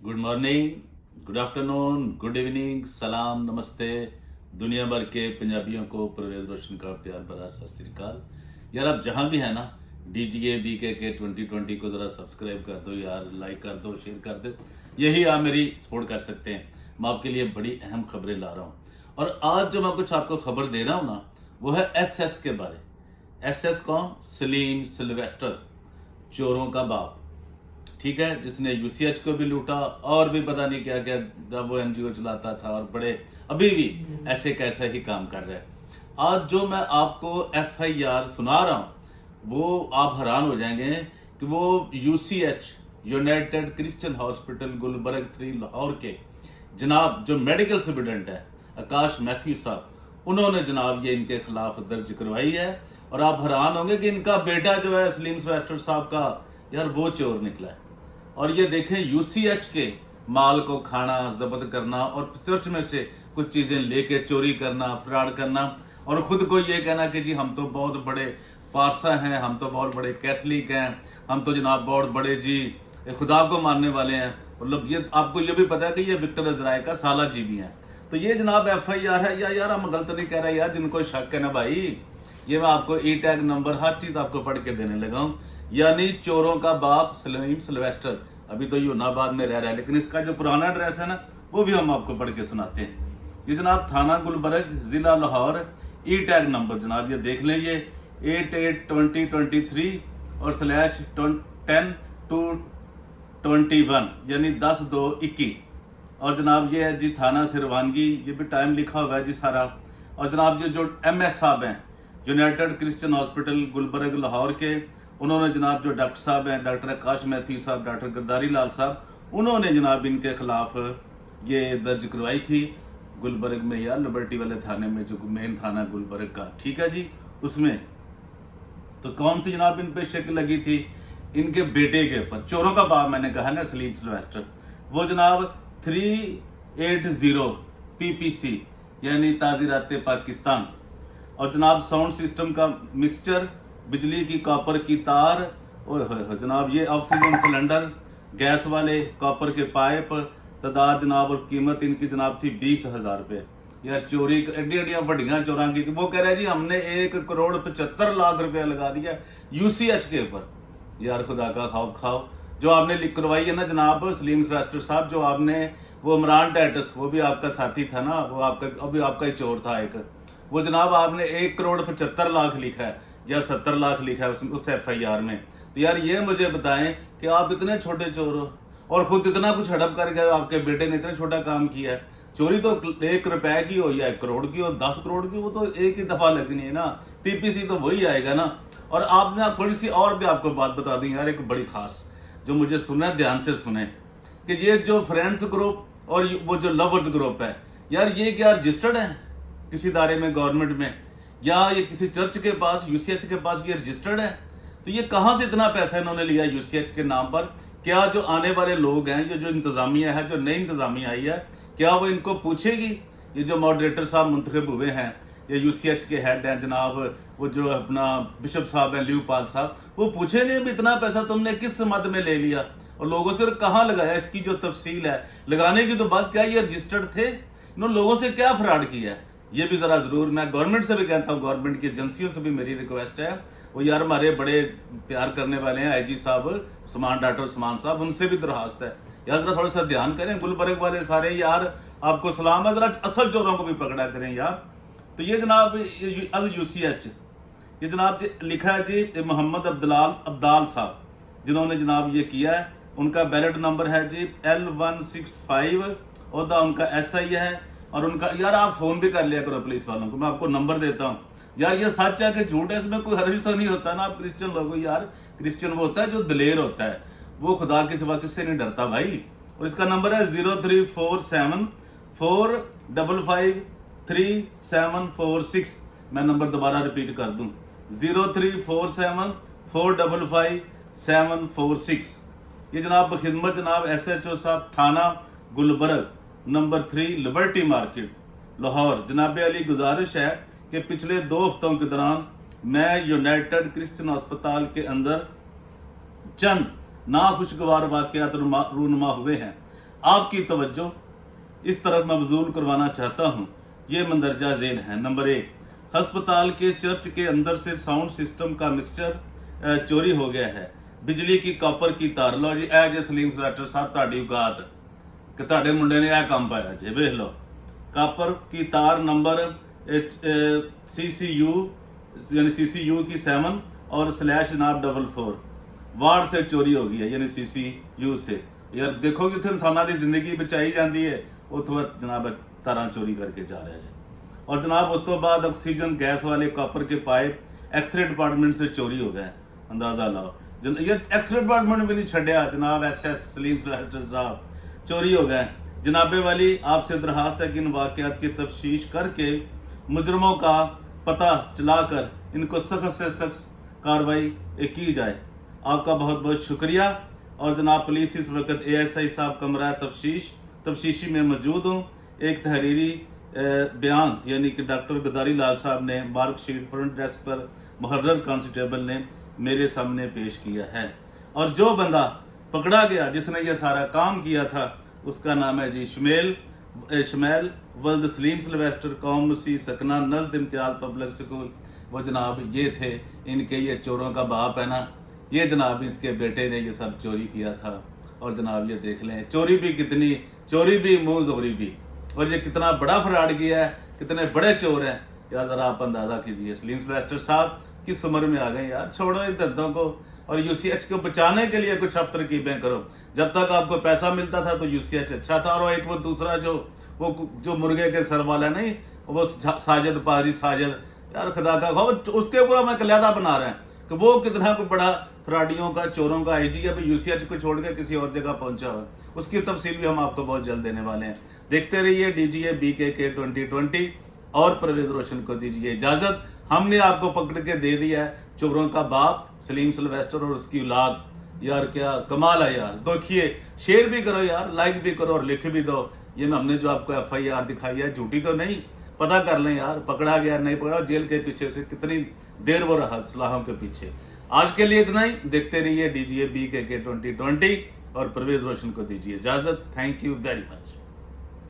Good morning, good afternoon, good evening, सलाम, नमस्ते। दुनिया भर के पंजाबियों को परवेज रोशन का प्यार भरा सत श्री अकाल। यार आप जहां भी है ना, DGA BK के 2020 को ज़रा सब्सक्राइब कर दो यार, लाइक कर दो, शेयर कर दो। यही आप मेरी सपोर्ट कर सकते हैं। मैं आपके लिए बड़ी अहम खबरें ला रहा हूँ और आज जो मैं कुछ आपको खबर दे रहा हूँ ना, वो है SS के बारे। SS कौन? सलीम सिल्वेस्टर, चोरों का बाप, ठीक है, जिसने UCH को भी लूटा और भी पता नहीं क्या क्या, जब वो NGO चलाता था और बड़े अभी भी ऐसे कैसे ही काम कर रहे हैं। आज जो मैं आपको FIR सुना रहा हूं वो आप हैरान हो जाएंगे कि वो UCH United Christian hospital Gulberg 3 Lahore के जनाब जो मेडिकल सुपरिटेंडेंट है आकाश मैथ्यू साहब, उन्होंने जनाब ये इनके खिलाफ दर्ज करवाई है। और आप हैरान होंगे कि इनका बेटा जो है सलीम सिल्वेस्टर साहब का, यार वो चोर निकला है। और ये देखें, UCH के माल को खाना, जब्त करना और चर्च में से कुछ चीजें लेके चोरी करना, फ्रॉड करना और खुद को ये कहना कि जी हम तो बहुत बड़े पारसा हैं, हम तो बहुत बड़े कैथलिक हैं, हम तो जनाब बहुत बड़े जी खुदा को मानने वाले हैं। मतलब ये आपको ये भी पता है कि ये विक्टर अजराय का साला जी भी हैं। तो ये जनाब FIR है या यार हम गलत नहीं कह रहे यार, जिनको शक है ना भाई, ये मैं आपको E-टैग नंबर हर चीज आपको पढ़ के देने लगा हूँ। यानी चोरों का बाप सलीम सिल्वेस्टर अभी तो यूनाबाद में रह रहा है, लेकिन इसका जो पुराना एड्रेस है ना वो भी हम आपको पढ़ के सुनाते हैं। ये जनाब थाना गुलबर्ग, जिला लाहौर, E-टैग नंबर जनाब ये देख लें, ये 88-2023 और /10/2/21 यानी 10/2/21। और जनाब ये है जी थाना सिरवानगी, ये भी टाइम लिखा हुआ है जी सारा। और जनाब ये जो MS साहब हैं United Christian hospital Gulberg Lahore के, उन्होंने जनाब जो डॉक्टर साहब हैं, डॉक्टर आकाश मैथ्यू साहब, डॉक्टर गरदारी लाल साहब, उन्होंने जनाब इनके खिलाफ ये दर्ज करवाई थी गुलबर्ग में, यार लिबर्टी वाले थाने में, जो मेन थाना गुलबर्ग का, ठीक है जी, उसमें। तो कौन सी जनाब इन पे शक लगी थी? इनके बेटे के ऊपर। चोरों का बाप मैंने कहा ना सलीम सिल्वेस्टर, वो जनाब 380 PPC यानी ताज़ीरात पाकिस्तान, और जनाब साउंड सिस्टम का मिक्सचर, बिजली की कॉपर की तार, ओए जनाब ये ऑक्सीजन सिलेंडर, गैस वाले कॉपर के पाइप, तादाद जनाब और कीमत इनकी जनाब थी 20,000 रुपये। यार चोरी एडी एडिया बड़िया चोरा की, वो कह रहा है जी हमने 1,75,00,000 रुपया लगा दिया UCH के ऊपर। यार खुदा का खौफ खाओ, जो आपने लिख करवाई है ना जनाब सलीम सिल्वेस्टर साहब, जो आपने वो इमरान टैटस, वो भी आपका साथी था ना, वो आपका अभी आपका ही चोर था एक, वो जनाब आपने 1,75,00,000 लिखा है या 70 लाख लिखा है उस FIR में। तो यार ये मुझे बताएं कि आप इतने छोटे चोर हो और खुद इतना कुछ हड़प कर गए, आपके बेटे ने इतना छोटा काम किया है। चोरी तो 1 रुपए की हो या 1 करोड़ की हो, 10 करोड़ की, वो तो एक ही दफा लगनी है ना, PPC तो वही आएगा ना। और आपने आप थोड़ी सी और भी आपको बात बता दी यार, एक बड़ी खास जो मुझे सुना, ध्यान से सुने, कि ये जो फ्रेंड्स ग्रुप और वो जो लवर्स ग्रुप है, यार ये क्या रजिस्टर्ड है किसी इदारे में, गवर्नमेंट में, या ये किसी चर्च के पास, UCH के पास ये रजिस्टर्ड है? तो ये कहां से इतना पैसा इन्होंने लिया UCH के नाम पर? क्या जो आने वाले लोग हैं, ये जो इंतजामिया है, जो नई इंतजामिया आई है, क्या वो इनको पूछेगी? ये जो मॉडरेटर साहब मुंतखब हुए हैं, ये UCH के हेड हैं जनाब, वो जो अपना बिशप साहब हैं ल्यूपाल साहब, वो पूछेंगे भी इतना पैसा तुमने किस मद में ले लिया और लोगों से कहाँ लगाया? इसकी जो तफसील है लगाने की तो बात, क्या ये रजिस्टर्ड थे? इन्होंने लोगों से क्या फ्रॉड किया है? ये भी जरा जरूर, मैं गवर्नमेंट से भी कहता हूँ, गवर्नमेंट की एजेंसियों से भी मेरी रिक्वेस्ट है, वो यार हमारे बड़े प्यार करने वाले हैं IG साहब, डॉक्टर उस्मान साहब, उनसे भी दरखास्त है यार जरा थोड़ा सा ध्यान करें। गुलबर्ग वाले सारे यार आपको सलाम है, जरा असल चोरों को भी पकड़ा करें यार। तो ये जनाब UCH, ये जनाब लिखा है जी मोहम्मद अब्दाल साहब, जिन्होंने जनाब ये किया है। उनका बैलेट नंबर है जी L165, ओहदा उनका SI है। और उनका यार आप फोन भी कर लिया करो पुलिस वालों को, मैं आपको नंबर देता हूँ यार। ये सच है कि झूठ है, इसमें कोई हर्ज तो नहीं होता ना। आप क्रिश्चियन लोगों, यार क्रिश्चियन वो होता है जो दिलेर होता है, वो खुदा के सिवा किससे नहीं डरता भाई। और इसका नंबर है 034745534746। मैं नंबर दोबारा रिपीट कर दूं, 0347455746। ये जनाब खिदमत जनाब SHO साहब थाना Gulberg number 3 Liberty market Lahore. जनाब अली गुजारिश है कि पिछले 2 हफ्तों के दौरान मैं यूनाइटेड क्रिश्चियन अस्पताल के अंदर चंद नाखुशगवार वाकयात रूनुमा हुए हैं। आपकी तवज्जो इस तरफ मबजूल करवाना चाहता हूँ। ये मंदरजा झेल है। नंबर 1, हस्पताल के चर्च के अंदर से साउंड सिस्टम का मिक्सचर चोरी हो गया है। बिजली की कॉपर की तार। लो जी, ए जे सलीम इंस्पैक्टर साहब तुहाडी औकात कि तुहाडे मुंडे ने यह काम पाया जे, वेख लो। कॉपर की तार नंबर CCU यानी CCU की 7 और / जनाब 44 वार्ड से चोरी हो गई है, यानी CCU से। यार देखो कि इंसाना की जिंदगी बचाई जाती है, उतो जनाब तारा चोरी करके जा रहा है। और जनाब उस तो बाद ऑक्सीजन गैस वाले कॉपर के पाइप एक्सरे डिपार्टमेंट से चोरी हो गए। अंदाजा लाओ, ये एक्सरे डिपार्टमेंट भी नहीं छड़िया जनाब। SS सलीम इंस्पैक्टर साहब चोरी हो गए। जनाबे वाली आपसे दरखास्त है कि इन वाकयात की तफ्तीश करके मुजरमों का पता चलाकर इनको सख्त से सख्त कार्रवाई की जाए। आपका बहुत बहुत शुक्रिया। और जनाब पुलिस इस वक्त ASI साहब कमरा तफ्तीशी में मौजूद हूँ। एक तहरीरी बयान यानी कि डॉक्टर गदारी लाल साहब ने मार्कशीट फ्रंट डेस्क पर मुहर्रर कांस्टेबल ने मेरे सामने पेश किया है। और जो बंदा पकड़ा गया जिसने ये सारा काम किया था उसका नाम है जी शमैल वल्द सलीम सिल्वेस्टर, कौम मसीह सकना, नज़द इम्तियाज पब्लिक स्कूल। वो जनाब ये थे, इनके ये चोरों का बाप है ना, ये जनाब इसके बेटे ने ये सब चोरी किया था। और जनाब ये देख लें, चोरी भी कितनी, चोरी भी मुँह जोरी भी, और ये कितना बड़ा फ्रॉड किया है, कितने बड़े चोर हैं यार। ज़रा आप अंदाज़ा कीजिए। सलीम इंस्पैक्टर साहब किस उम्र में आ गए यार, छोड़ो इन धंधों को और UCH को बचाने के लिए कुछ अब तरकीबें करो। जब तक आपको पैसा मिलता था तो UCH अच्छा था। और एक वो दूसरा जो मुर्गे के सर वाला नहीं, वो साजिद पाजी साजिद, यार खुदा का खौफ, उसके ऊपर हमें कल्यादा बना रहे हैं कि वो कितना कोई बड़ा फ्रॉडियों का, चोरों का IG है, UCH को छोड़ के किसी और जगह पहुंचा हुआ। उसकी तफसील भी हम आपको बहुत जल्द देने वाले हैं। देखते रहिए DGA BKK 2020 और परवेज रोशन को दीजिए इजाजत। हमने आपको पकड़ के दे दिया है चोरों का बाप सलीम सिल्वेस्टर और उसकी औलाद। यार क्या कमाल है यार। देखिए, शेयर भी करो यार, लाइक भी करो और लिख भी दो। ये हमने जो आपको FIR दिखाई है झूठी तो नहीं, पता कर लें यार, पकड़ा गया नहीं पकड़ा, जेल के पीछे से कितनी देर वो रहा सलाहों के पीछे। आज के लिए इतना ही। देखते रहिए DGA BKK 2020 और परवेज रोशन को दीजिए इजाजत। Thank you very much.